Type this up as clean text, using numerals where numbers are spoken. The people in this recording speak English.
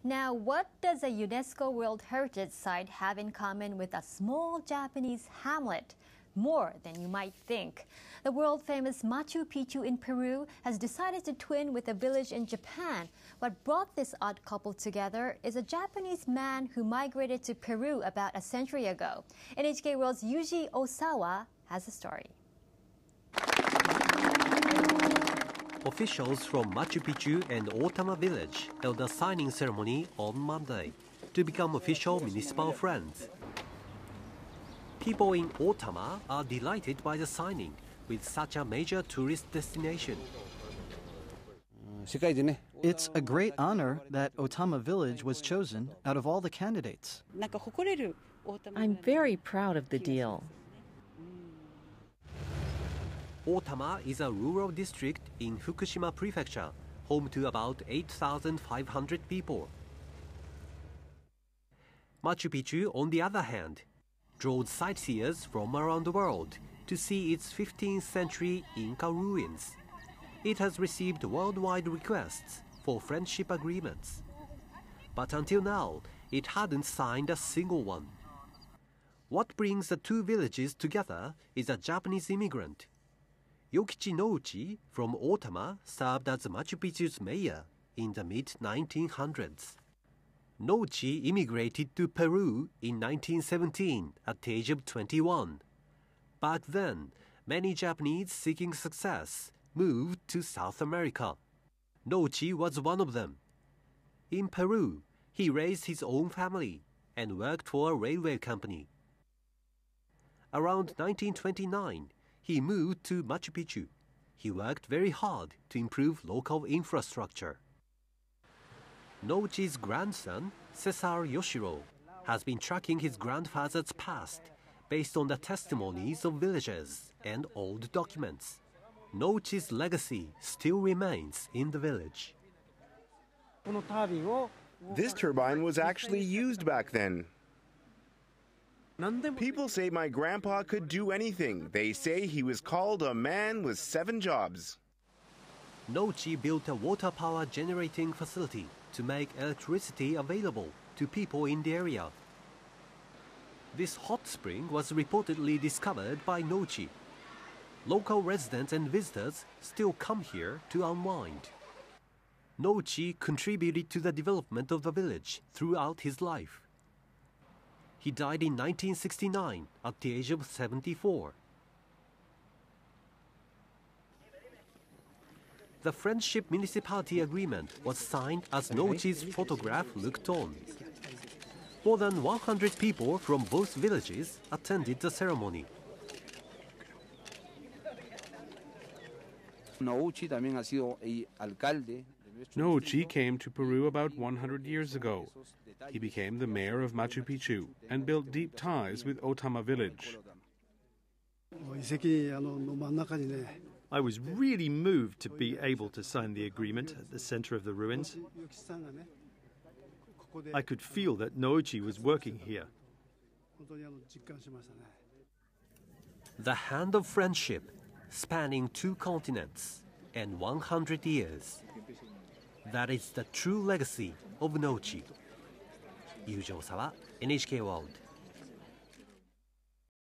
Now, what does a UNESCO World Heritage Site have in common with a small Japanese hamlet? More than you might think. The world-famous Machu Picchu in Peru has decided to twin with a village in Japan. What brought this odd couple together is a Japanese man who migrated to Peru about a century ago. NHK World's Yuji Osawa has a story. Officials from Machu Picchu and Otama village held a signing ceremony on Monday to become official municipal friends. People in Otama are delighted by the signing with such a major tourist destination. It's a great honor that Otama village was chosen out of all the candidates. I'm very proud of the deal. Otama is a rural district in Fukushima Prefecture, home to about 8,500 people. Machu Picchu, on the other hand, draws sightseers from around the world to see its 15th century Inca ruins. It has received worldwide requests for friendship agreements. But until now, it hadn't signed a single one. What brings the two villages together is a Japanese immigrant. Yokichi Nouchi from Otama served as Machu Picchu's mayor in the mid-1900s. Nouchi immigrated to Peru in 1917 at the age of 21. Back then, many Japanese seeking success moved to South America. Nouchi was one of them. In Peru, he raised his own family and worked for a railway company. Around 1929, he moved to Machu Picchu. He worked very hard to improve local infrastructure. Nouchi's grandson, Cesar Yoshiro, has been tracking his grandfather's past based on the testimonies of villagers and old documents. Nouchi's legacy still remains in the village. This turbine was actually used back then. People say my grandpa could do anything. They say he was called a man with 7 jobs. Nouchi built a water power generating facility to make electricity available to people in the area. This hot spring was reportedly discovered by Nouchi. Local residents and visitors still come here to unwind. Nouchi contributed to the development of the village throughout his life. He died in 1969 at the age of 74. The Friendship Municipality Agreement was signed as Nouchi's photograph looked on. More than 100 people from both villages attended the ceremony. Nouchi came to Peru about 100 years ago. He became the mayor of Machu Picchu and built deep ties with Otama village. I was really moved to be able to sign the agreement at the center of the ruins. I could feel that Nouchi was working here. The hand of friendship spanning 2 continents and 100 years. That is the true legacy of Nouchi. Yuji Osawa, NHK World.